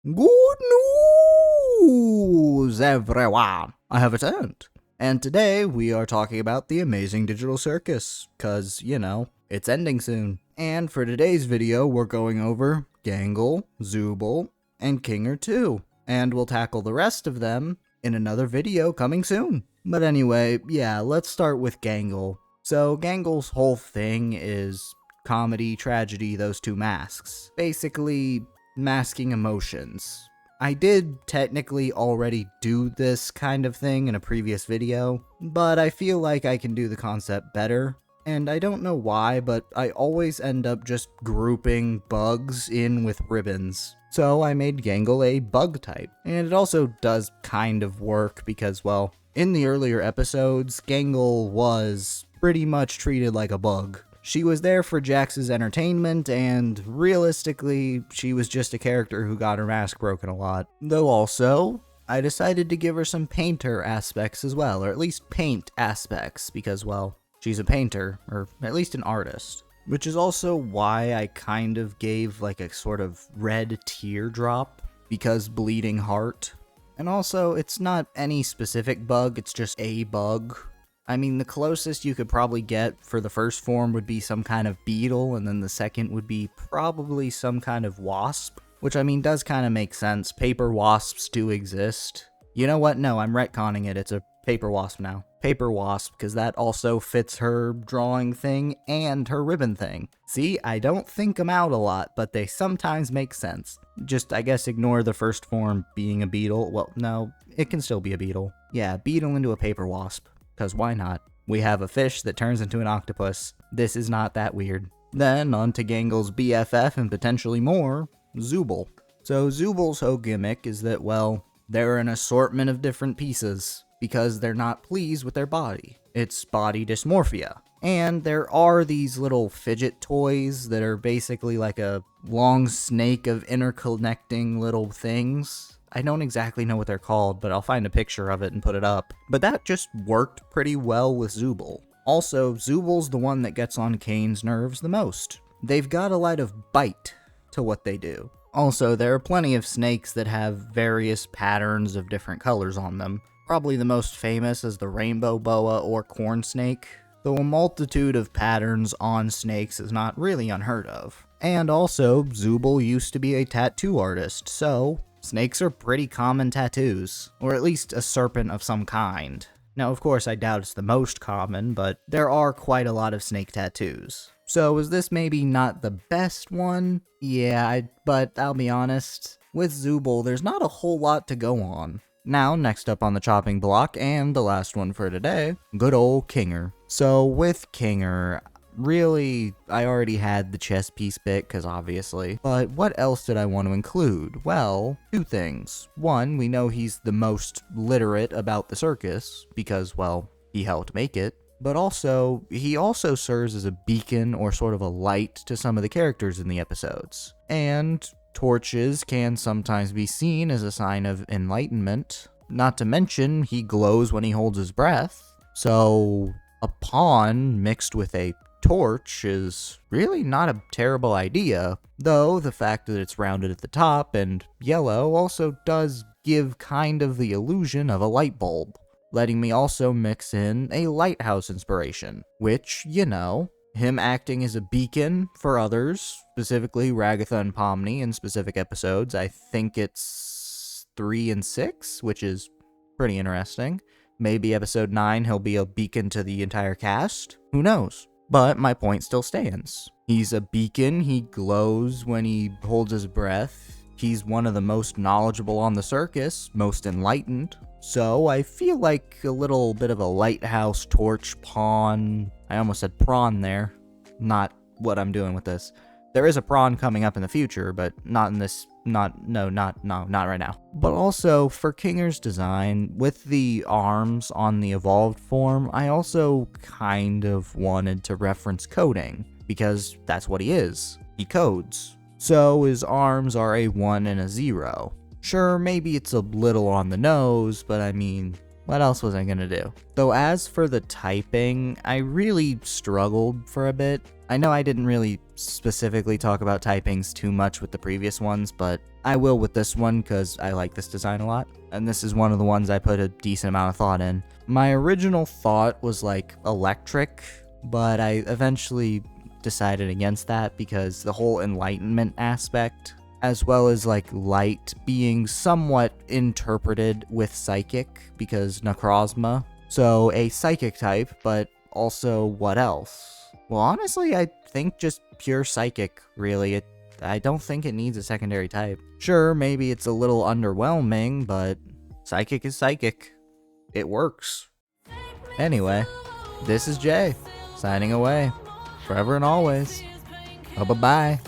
Good news, everyone! I have returned. And today we are talking about the Amazing Digital Circus, cause, it's ending soon. And for today's video, we're going over Gangle, Zooble, and Kinger 2. And we'll tackle the rest of them in another video coming soon. But anyway, yeah, let's start with Gangle. So Gangle's whole thing is comedy, tragedy, those two masks. Basically, masking emotions. I did technically already do this kind of thing in a previous video, but I feel like I can do the concept better. And I don't know why, but I always end up just grouping bugs in with ribbons. So I made Gangle a bug type. And it also does kind of work because, well, in the earlier episodes, Gangle was pretty much treated like a bug. She was there for Jax's entertainment, and realistically, she was just a character who got her mask broken a lot. Though also, I decided to give her some painter aspects as well, or at least paint aspects, because, well, she's a painter, or at least an artist. Which is also why I kind of gave like a sort of red teardrop, because bleeding heart. And also, it's not any specific bug, it's just a bug. I mean, the closest you could probably get for the first form would be some kind of beetle, and then the second would be probably some kind of wasp. Which, I mean, does kind of make sense. Paper wasps do exist. You know what? No, I'm retconning it. It's a paper wasp now. Paper wasp, because that also fits her drawing thing and her ribbon thing. See, I don't think them out a lot, but they sometimes make sense. Just, I guess, ignore the first form being a beetle. Well, no, it can still be a beetle. Yeah, beetle into a paper wasp. Because why not? We have a fish that turns into an octopus. This is not that weird. Then, on to Gangle's BFF and potentially more, Zooble. So Zooble's whole gimmick is that, well, they're an assortment of different pieces, because they're not pleased with their body. It's body dysmorphia. And there are these little fidget toys that are basically like a long snake of interconnecting little things. I don't exactly know what they're called, but I'll find a picture of it and put it up. But that just worked pretty well with Zooble. Also, Zooble's the one that gets on Kane's nerves the most. They've got a lot of bite to what they do. Also, there are plenty of snakes that have various patterns of different colors on them. Probably the most famous is the rainbow boa or corn snake, though a multitude of patterns on snakes is not really unheard of. And also, Zooble used to be a tattoo artist, so snakes are pretty common tattoos, or at least a serpent of some kind. Now, of course, I doubt it's the most common, but there are quite a lot of snake tattoos. So, is this maybe not the best one? Yeah, but I'll be honest, with Zooble, there's not a whole lot to go on. Now, next up on the chopping block, and the last one for today, good old Kinger. So, with Kinger, really, I already had the chess piece bit, because obviously. But what else did I want to include? Well, two things. One, we know he's the most literate about the circus, because, well, he helped make it. But also, he also serves as a beacon or sort of a light to some of the characters in the episodes. And torches can sometimes be seen as a sign of enlightenment. Not to mention, he glows when he holds his breath. So, a pawn mixed with a torch is really not a terrible idea, though the fact that it's rounded at the top and yellow also does give kind of the illusion of a light bulb, letting me also mix in a lighthouse inspiration, which, him acting as a beacon for others, specifically Ragatha and Pomni in specific episodes. I think it's 3 and 6, which is pretty interesting. Maybe episode 9 he'll be a beacon to the entire cast, who knows? But my point still stands. He's a beacon, he glows when he holds his breath, he's one of the most knowledgeable on the circus, most enlightened. So I feel like a little bit of a lighthouse torch pawn. I almost said prawn there. Not what I'm doing with this. There is a prawn coming up in the future, but not in this, not right now. But also, for Kinger's design, with the arms on the evolved form, I also kind of wanted to reference coding, because that's what he is. He codes. So his arms are a 1 and a 0. Sure, maybe it's a little on the nose, but I mean, what else was I gonna do? Though as for the typing, I really struggled for a bit. I know I didn't really specifically talk about typings too much with the previous ones, but I will with this one because I like this design a lot, and this is one of the ones I put a decent amount of thought in. My original thought was like electric, but I eventually decided against that because the whole enlightenment aspect, as well as like light being somewhat interpreted with psychic because necrozma. So a psychic type, but also what else? Well, honestly, I think just pure psychic, really. I don't think it needs a secondary type. Sure, maybe it's a little underwhelming, but psychic is psychic. It works. Anyway, this is Jay, signing away, forever and always. Bye-bye.